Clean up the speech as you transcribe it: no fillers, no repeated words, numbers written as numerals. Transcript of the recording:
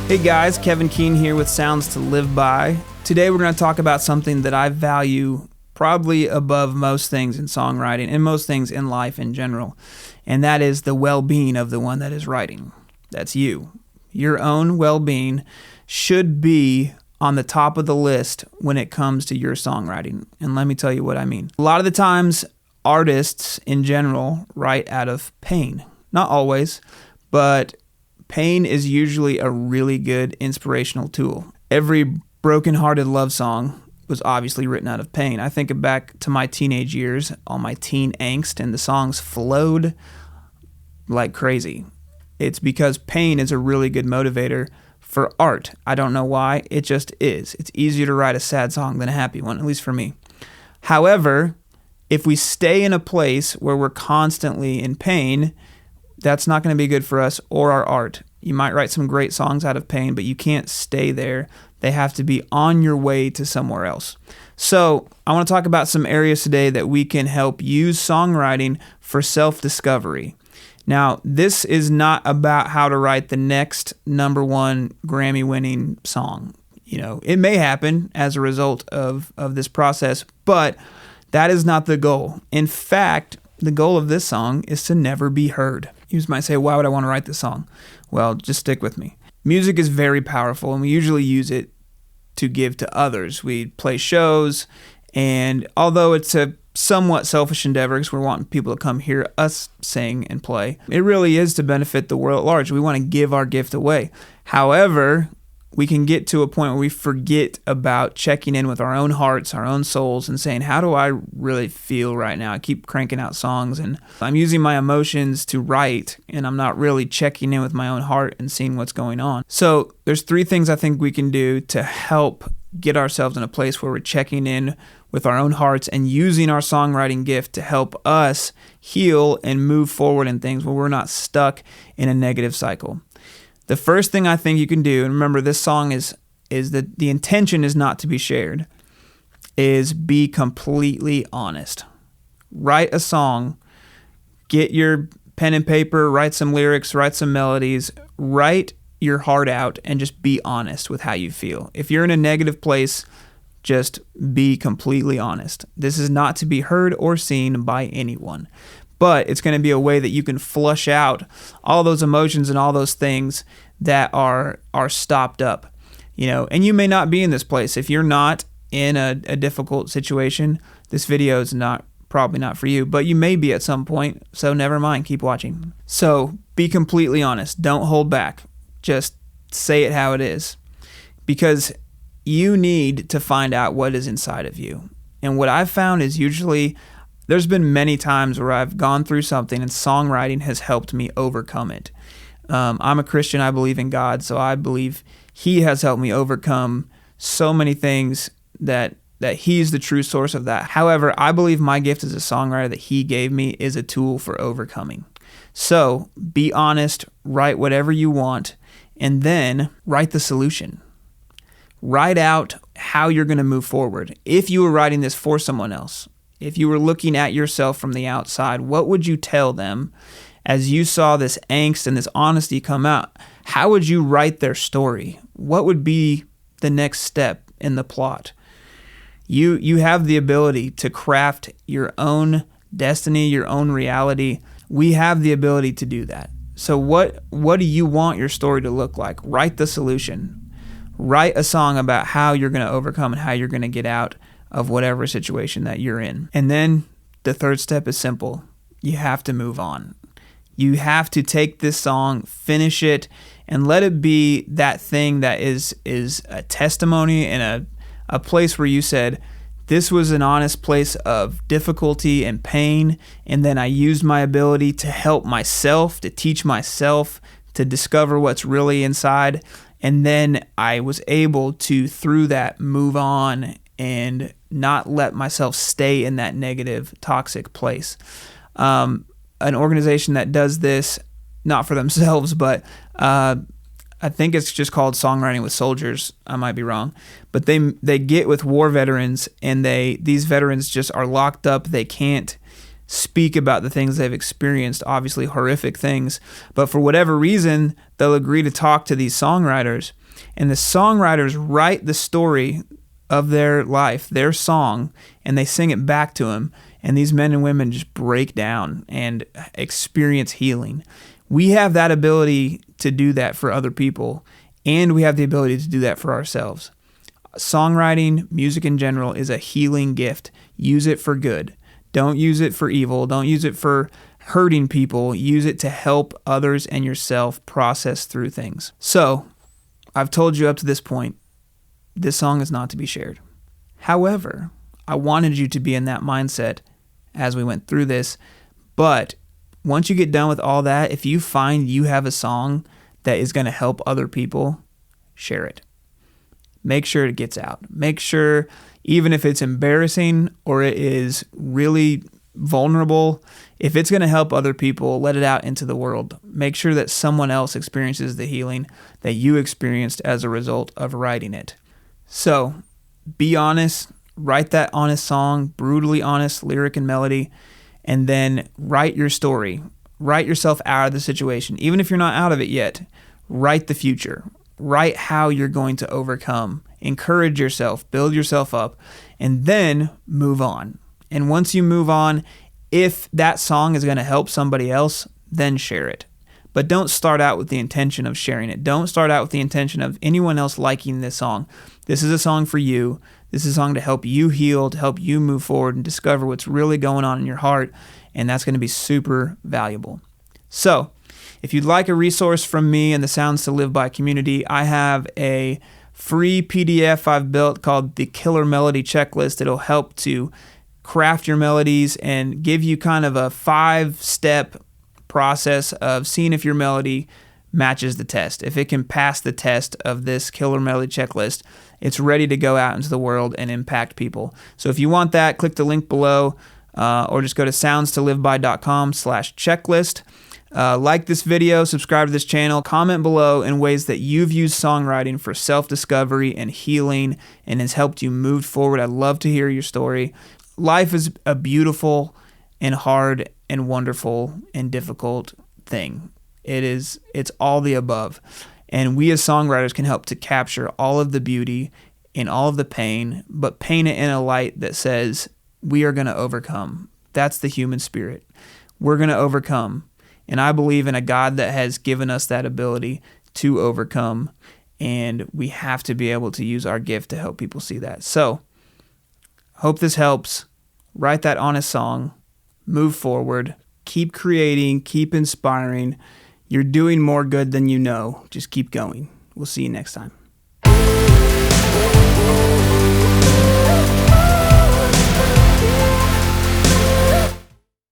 Hey guys, Kevin Keene here with Sounds to Live By. Today we're going to talk about something that I value probably above most things in songwriting and most things in life in general, and that is the well-being of the one that is writing. That's you. Your own well-being should be on the top of the list when it comes to your songwriting, and let me tell you what I mean. A lot of the times, artists in general write out of pain. Not always, but pain is usually a really good inspirational tool. Every broken-hearted love song was obviously written out of pain. I think back to my teenage years, all my teen angst, and the songs flowed like crazy. It's because pain is a really good motivator for art. I don't know why, it just is. It's easier to write a sad song than a happy one, at least for me. However, if we stay in a place where we're constantly in pain, that's not going to be good for us or our art. You might write some great songs out of pain, but you can't stay there. They have to be on your way to somewhere else. So I want to talk about some areas today that we can help use songwriting for self-discovery. Now, this is not about how to write the next #1 Grammy-winning song. You know, it may happen as a result of this process, but that is not the goal. In fact, the goal of this song is to never be heard. You might say, why would I want to write this song? Well, just stick with me. Music is very powerful, and we usually use it to give to others. We play shows, and although it's a somewhat selfish endeavor because we're wanting people to come hear us sing and play, it really is to benefit the world at large. We want to give our gift away. However, we can get to a point where we forget about checking in with our own hearts, our own souls, and saying, how do I really feel right now? I keep cranking out songs, and I'm using my emotions to write, and I'm not really checking in with my own heart and seeing what's going on. So there's 3 things I think we can do to help get ourselves in a place where we're checking in with our own hearts and using our songwriting gift to help us heal and move forward in things where we're not stuck in a negative cycle. The first thing I think you can do, and remember this song is that the intention is not to be shared, is be completely honest. Write a song, get your pen and paper, write some lyrics, write some melodies, write your heart out, and just be honest with how you feel. If you're in a negative place, just be completely honest. This is not to be heard or seen by anyone. But it's going to be a way that you can flush out all those emotions and all those things that are stopped up, you know. And you may not be in this place. If you're not in a difficult situation, this video is probably not for you, but you may be at some point, so never mind, keep watching. So be completely honest. Don't hold back. Just say it how it is, because you need to find out what is inside of you. And what I've found is usually there's been many times where I've gone through something and songwriting has helped me overcome it. I'm a Christian. I believe in God, so I believe He has helped me overcome so many things that He's the true source of that. However, I believe my gift as a songwriter that He gave me is a tool for overcoming. So be honest, write whatever you want, and then write the solution. Write out how you're going to move forward. If you were writing this for someone else, if you were looking at yourself from the outside, what would you tell them as you saw this angst and this honesty come out? How would you write their story? What would be the next step in the plot? You have the ability to craft your own destiny, your own reality. We have the ability to do that. So what do you want your story to look like? Write the solution. Write a song about how you're going to overcome and how you're going to get out of whatever situation that you're in. And then the third step is simple. You have to move on. You have to take this song, finish it, and let it be that thing that is a testimony and a place where you said, this was an honest place of difficulty and pain, and then I used my ability to help myself, to teach myself, to discover what's really inside, and then I was able to, through that, move on and not let myself stay in that negative, toxic place. An organization that does this, not for themselves, but I think it's just called Songwriting with Soldiers. I might be wrong. But they get with war veterans, and these veterans just are locked up. They can't speak about the things they've experienced, obviously horrific things, but for whatever reason, they'll agree to talk to these songwriters, and the songwriters write the story of their life, their song, and they sing it back to them, and these men and women just break down and experience healing. We have that ability to do that for other people, and we have the ability to do that for ourselves. Songwriting, music in general, is a healing gift. Use it for good. Don't use it for evil. Don't use it for hurting people. Use it to help others and yourself process through things. So, I've told you up to this point, this song is not to be shared. However, I wanted you to be in that mindset as we went through this. But once you get done with all that, if you find you have a song that is going to help other people, share it. Make sure it gets out. Make sure, even if it's embarrassing or it is really vulnerable, if it's going to help other people, let it out into the world. Make sure that someone else experiences the healing that you experienced as a result of writing it. So, be honest. Write that honest song, brutally honest lyric and melody, and then write your story. Write yourself out of the situation. Even if you're not out of it yet, write the future. Write how you're going to overcome. Encourage yourself, build yourself up, and then move on. And once you move on, if that song is going to help somebody else, then share it. But don't start out with the intention of sharing it. Don't start out with the intention of anyone else liking this song. This is a song for you. This is a song to help you heal, to help you move forward and discover what's really going on in your heart, and that's going to be super valuable. So, if you'd like a resource from me and the Sounds to Live By community, I have a free PDF I've built called the Killer Melody Checklist. It'll help to craft your melodies and give you kind of a 5-step process of seeing if your melody matches the test. If it can pass the test of this Killer Melody Checklist, it's ready to go out into the world and impact people. So if you want that, click the link below or just go to soundstoliveby.com/checklist. Like this video, subscribe to this channel, comment below in ways that you've used songwriting for self-discovery and healing and has helped you move forward. I'd love to hear your story. Life is a beautiful and hard and wonderful and difficult thing. It's all the above. And we as songwriters can help to capture all of the beauty and all of the pain, but paint it in a light that says, we are going to overcome. That's the human spirit. We're going to overcome. And I believe in a God that has given us that ability to overcome, and we have to be able to use our gift to help people see that. So, hope this helps. Write that honest song. Move forward. Keep creating. Keep inspiring. You're doing more good than you know. Just keep going. We'll see you next time.